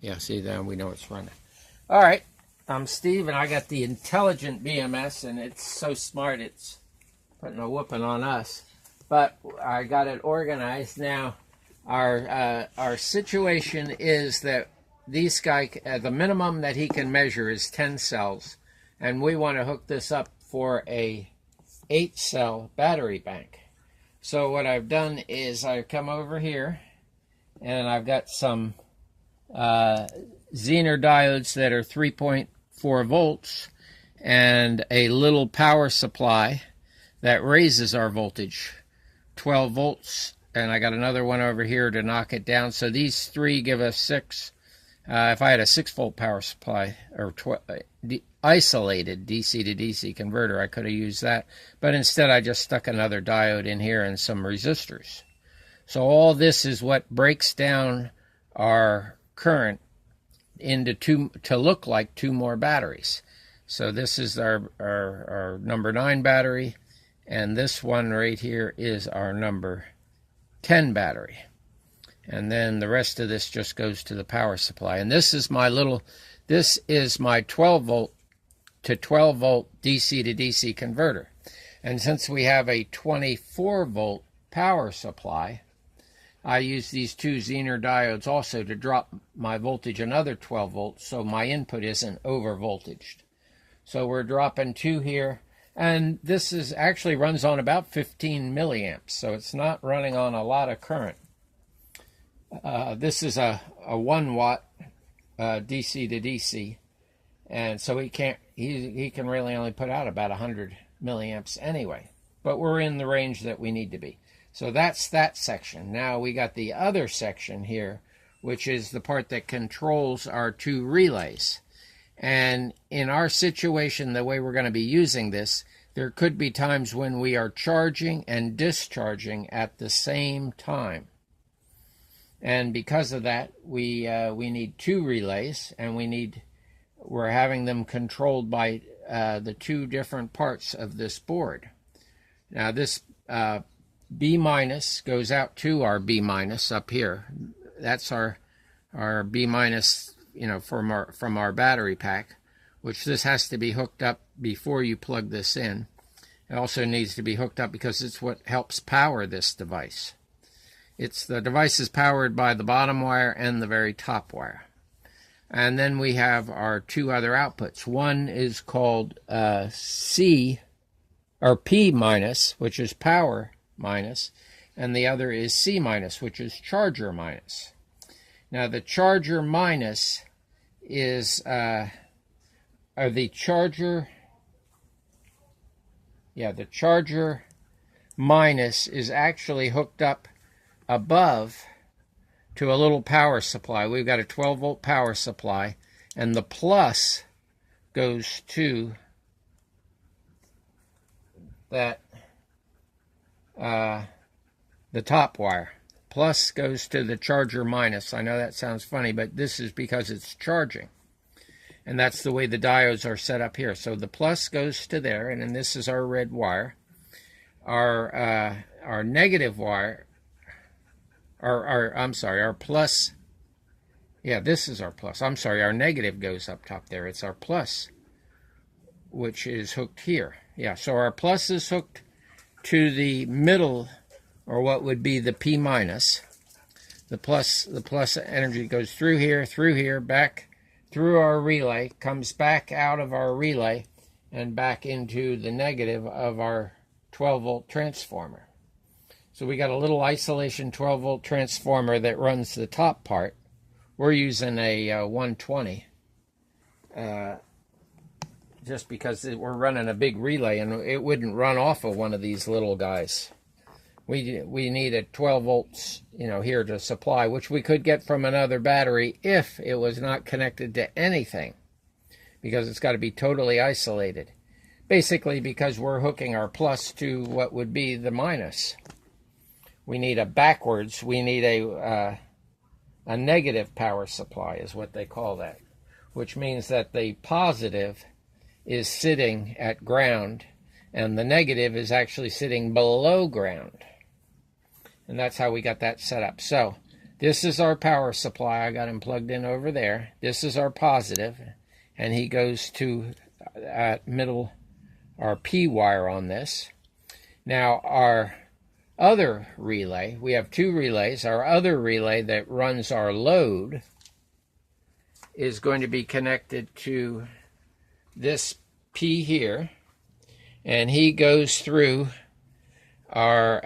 Yeah, see, then we know it's running. All right, I'm Steve, and I got the intelligent BMS, and it's so smart it's putting a whooping on us. But I got it organized now. Our situation is that these guy, the minimum that he can measure is 10 cells, and we want to hook this up for a 8-cell battery bank. So what I've done is I've come over here, and I've got some Zener diodes that are 3.4 volts and a little power supply that raises our voltage 12 volts, and I got another one over here to knock it down. So these three give us 6. If I had a 6-volt power supply or isolated DC to DC converter, I could have used that, but instead I just stuck another diode in here and some resistors. So all this is what breaks down our current into to look like 2 more batteries. So this is our number 9 battery, and this one right here is our number 10 battery. And then the rest of this just goes to the power supply. And this is my 12 volt to 12 volt DC to DC converter. And since we have a 24 volt power supply, I use these 2 Zener diodes also to drop my voltage another 12 volts so my input isn't over voltaged. So we're dropping 2 here, and this is actually runs on about 15 milliamps, so it's not running on a lot of current. This is a 1 watt DC to DC, and so he can really only put out about 100 milliamps anyway, but we're in the range that we need to be. So that's that section. Now we got the other section here, which is the part that controls our 2 relays. And in our situation, the way we're going to be using this, there could be times when we are charging and discharging at the same time. And because of that, we need 2 relays, and we're having them controlled by the 2 different parts of this board. Now this B minus goes out to our B minus up here. That's our B minus, from our battery pack, which this has to be hooked up before you plug this in. It also needs to be hooked up because it's what helps power this device. The device is powered by the bottom wire and the very top wire. And then we have our 2 other outputs. One is called C or P minus, which is power minus, and the other is C minus, which is charger minus. Now the charger minus is the charger minus is actually hooked up above to a little power supply. We've got a 12 volt power supply, and the plus goes to that the top wire. Plus goes to the charger minus. I know that sounds funny, but this is because it's charging. And that's the way the diodes are set up here. So the plus goes to there, and then this is our red wire. Our negative wire, our plus, yeah, this is our plus. I'm sorry, our negative goes up top there. It's our plus, which is hooked here. Yeah, so our plus is hooked to the middle, or what would be the P minus. The plus energy goes through here, back through our relay, comes back out of our relay, and back into the negative of our 12 volt transformer. So we got a little isolation 12 volt transformer that runs the top part. We're using a 120 just because we're running a big relay, and it wouldn't run off of one of these little guys. We need a 12 volts, here to supply, which we could get from another battery if it was not connected to anything, because it's got to be totally isolated. Basically, because we're hooking our plus to what would be the minus. We need a negative power supply is what they call that, which means that the positive is sitting at ground and the negative is actually sitting below ground. And that's how we got that set up. So This is our power supply. I got him plugged in over there. This is our positive, and he goes to middle, our P wire on this. Now our other relay, we have two relays. Our other relay that runs our load is going to be connected to this P here, and he goes through another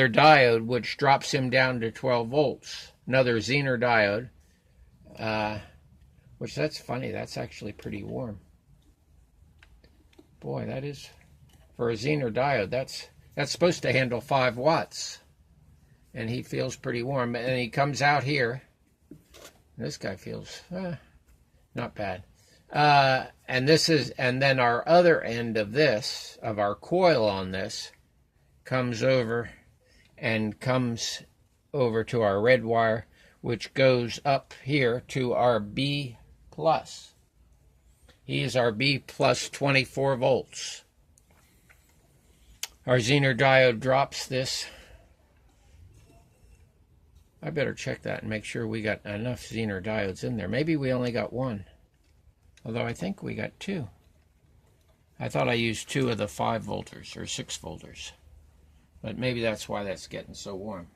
diode, which drops him down to 12 volts. Another Zener diode, which that's funny. That's actually pretty warm. Boy, that is, for a Zener diode, that's supposed to handle 5 watts. And he feels pretty warm. And he comes out here. This guy feels not bad. And then our other end of this, of our coil on this, comes over to our red wire, which goes up here to our B plus. He's our B plus 24 volts. Our Zener diode drops this. I better check that and make sure we got enough Zener diodes in there. Maybe we only got one. Although I think we got 2. I thought I used 2 of the 5 volters or 6 volters. But maybe that's why that's getting so warm.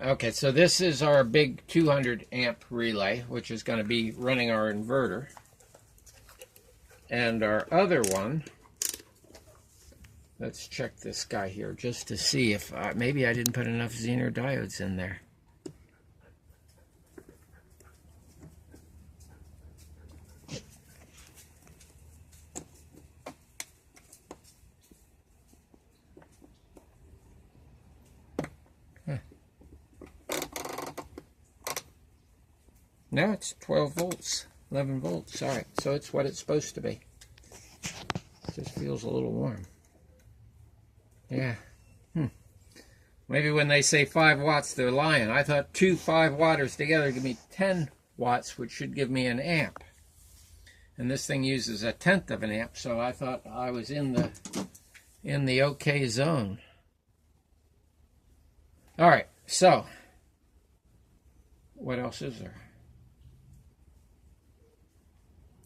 Okay, so this is our big 200 amp relay, which is going to be running our inverter. And our other one, let's check this guy here just to see if maybe I didn't put enough Zener diodes in there. No, it's 12 volts, 11 volts. All right, so it's what it's supposed to be. It just feels a little warm. Yeah. Maybe when they say 5 watts, they're lying. I thought 2 5-watters together give me 10 watts, which should give me an amp. And this thing uses 1/10 of an amp, so I thought I was in the okay zone. All right, so what else is there?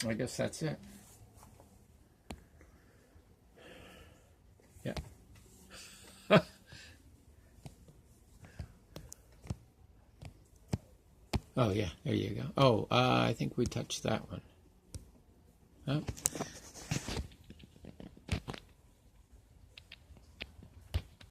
I guess that's it. Yeah. Oh, yeah, there you go. Oh, I think we touched that one. Oh,